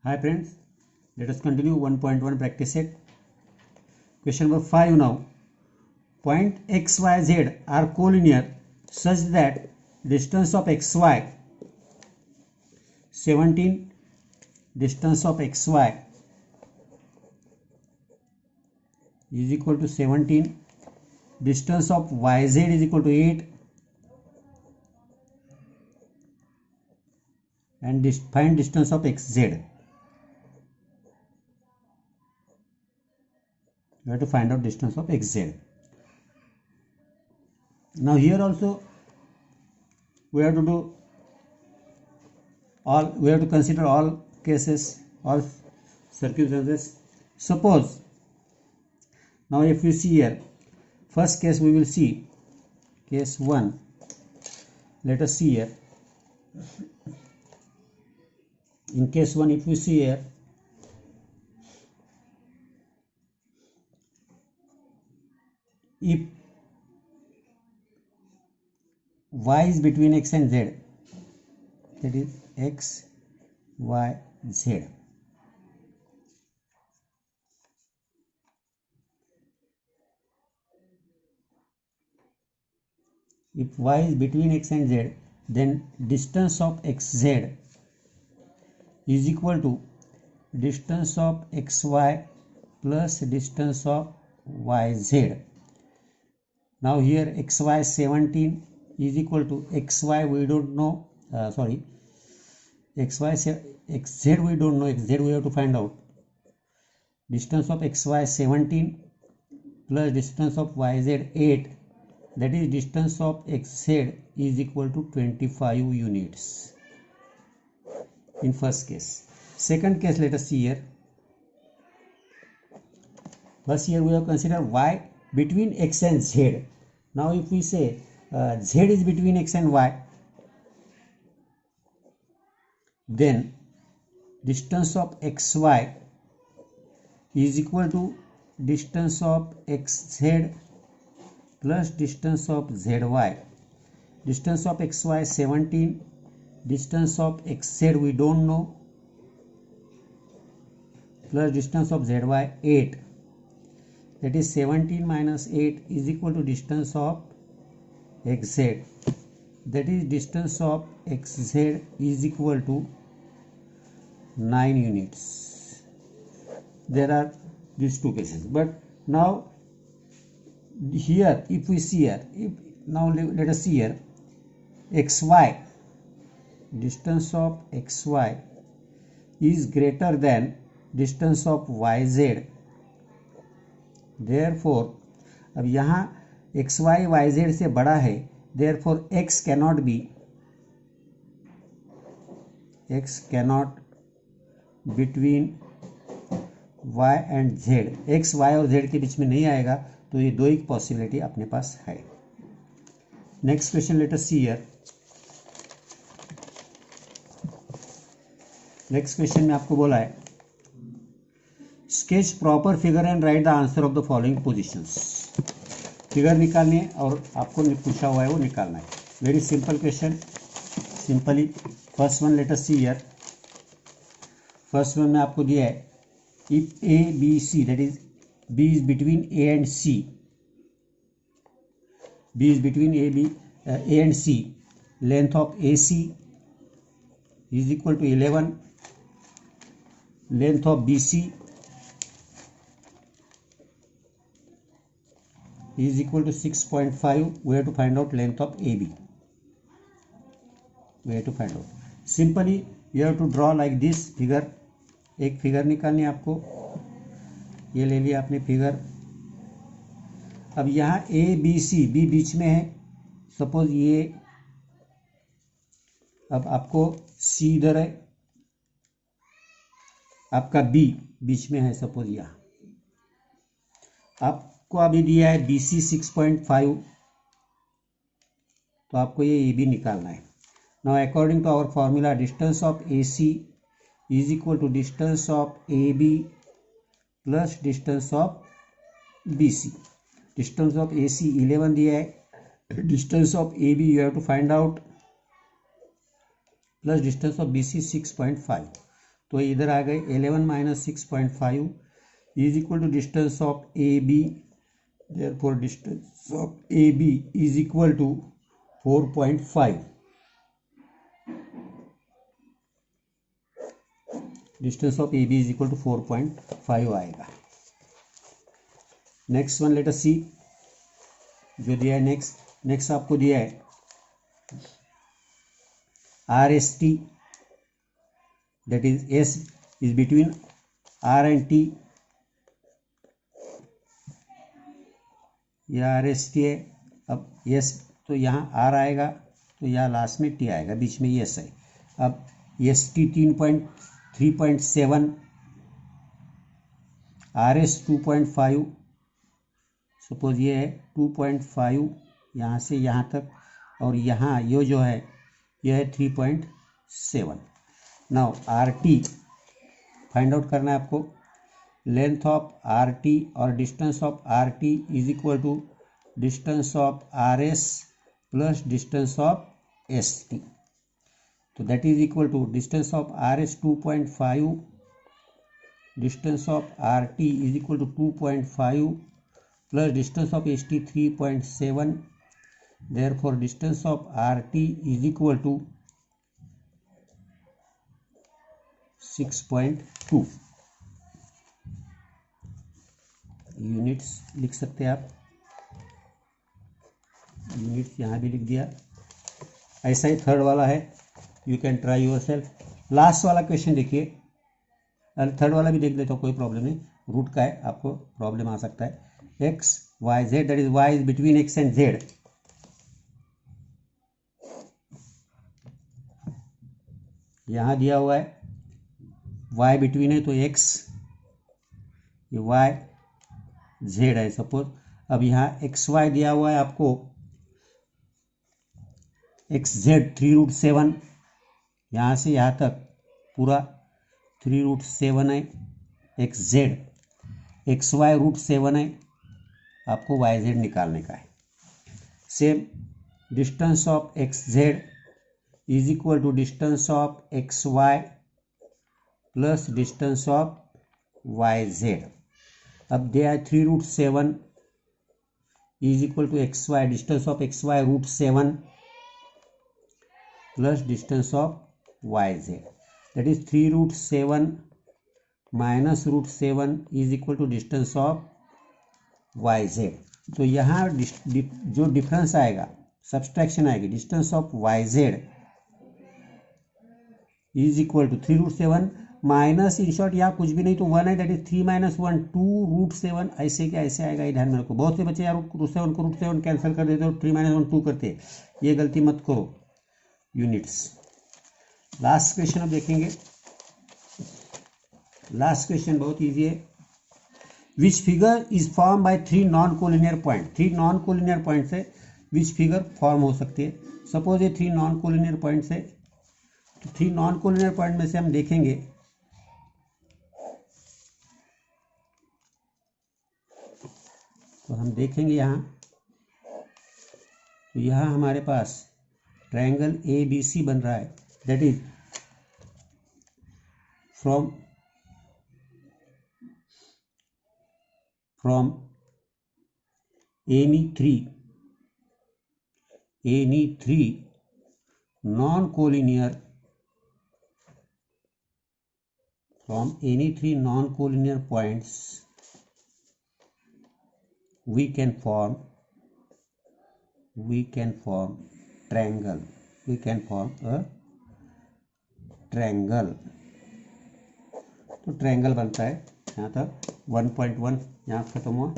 Hi friends, let us continue 1.1 practice set. Question number 5 now. Point x, y, z are collinear such that distance of xy 17, distance of xy is equal to 17, distance of yz is equal to 8, and find distance of xz. You have to find out distance of xz. Now here also we have to consider all cases, all circumstances. Suppose now if you see here, first case we will see, case 1. Let us see here. In case 1, if you see here, if y is between x and z, that is x, y, z. If y is between x and z, then distance of xz is equal to distance of xy plus distance of yz. Now here xy 17 is equal to xy we don't know, xz we don't know, xz we have to find out. Distance of xy 17 plus distance of yz 8, that is distance of xz is equal to 25 units in first case. Second case, let us see here. First here we have considered y between x and z. Now if we say z is between x and y, then distance of xy is equal to distance of xz plus distance of zy. Distance of xy 17, distance of xz we don't know, plus distance of zy 8, that is 17 minus 8 is equal to distance of xz, that is distance of xz is equal to 9 units. There are these two cases, but now here if we see here, let us see here, xy, distance of xy is greater than distance of yz. Therefore अब यहाँ xy yz से बड़ा है, therefore x cannot between y and z, x y और z के बीच में नहीं आएगा, तो ये दो एक पॉसिबिलिटी अपने पास है. Next question let us see here. Next question में आपको बोला है sketch proper figure and right the answer of the following positions. Figure निकालनी है और आपको पूछा हुआ है वो निकालना है. Very simple question. Simply first one let us see here. First one में आपको दिया है if A B C, that is B is between A and C. B is between A and C. Length of AC is equal to 11. Length of BC is equal to 6.5. We have to find out length of AB. We have to find out. Simply you have to draw like this figure. एक figure निकालनी है आपको. ये ले लिया आपने figure. अब यहाँ ए बी सी, बी बीच में है, सपोज ये. अब आपको सी इधर है, आपका बी बीच में है, सपोज यहाँ. आपको अभी दिया है बी सी 6.5, तो आपको ये ए बी निकालना है. Now according to our formula, distance of A C is equal to distance of A B plus distance of B C. Distance of A C 11 दिया है, distance of A B you have to find out, plus distance of B C 6.5. तो इधर आ गए 11 minus 6.5 is equal to distance of A B, therefore distance of A B is equal to 4.5। Distance of A B is equal to 4.5 आएगा। Next one let us see, जो दिया है next आपको दिया है R S T, that is S is between R and T, यह R S T है। अब S तो यहाँ R आएगा तो यहाँ लास्ट में T आएगा, बीच में S है। अब S T 3.7, are S 2.5, suppose ये है 2.5 यहाँ से यहाँ तक, और यहाँ ये जो है यह है 3.7। Now R T find out करना है आपको। लेंथ ऑफ आर टी और distance of R T is equal to distance of R S plus distance of S T. तो that is equal to distance of R S 2.5, distance of R T is equal to 2.5 plus distance of S T 3.7। Therefore distance of R T is equal to 6.2 units लिख सकते हैं आप, units यहाँ भी लिख दिया। ऐसा ही थर्ड वाला है, you can try your self. Last वाला क्वेश्चन देखिए, थर्ड वाला भी देख लेते हो, कोई प्रॉब्लम नहीं, रूट का है, आपको प्रॉब्लम आ सकता है। X Y Z, that is Y is between X and Z. यहाँ दिया हुआ है y बिटवीन है तो x, ये y z है सपोज। अब यहाँ एक्स वाई दिया हुआ है आपको, एक्स जेड 3√7, यहाँ से यहाँ तक पूरा 3√7 है एक्स जेड, एक्स वाई √7 है, आपको वाई जेड निकालने का है। Same distance of X Z is equal to distance of X Y plus distance of Y Z. अब they are 3√7 is equal to X Y, distance of X Y √7 plus distance of Y Z, that is 3√7 minus √7 is equal to distance of Y Z. तो यहाँ जो difference आएगा, subtraction आएगी, distance of Y Z is equal to 3√7 minus, in short यहाँ कुछ भी नहीं तो 1 है, दैट इज 3 - 1 2√7। ऐसे क्या ऐसे आएगा, ये ध्यान में रखो। बहुत से बच्चे यार √7 को √7 कैंसिल कर देते हो, 3 - 1 2 करते, ये गलती मत करो। यूनिट्स लास्ट क्वेश्चन अब देखेंगे। लास्ट क्वेश्चन बहुत ईजी है। Which figure is form by 3 non collinear point. 3 non collinear point से विच फिगर फॉर्म हो सकती है। सपोज ये 3 नॉन कोलिनियर पॉइंट से, तो 3 नॉन कोलिनियर पॉइंट में से हम देखेंगे, तो हम देखेंगे यहाँ, तो यहाँ हमारे पास ट्रायंगल ए बी सी बन रहा है, that is from any three non collinear, from any 3 non-collinear points we can form triangle, we can form a triangle। तो ट्रायंगल बनता है। यहाँ तक 1.1 यहाँ खत्म हुआ।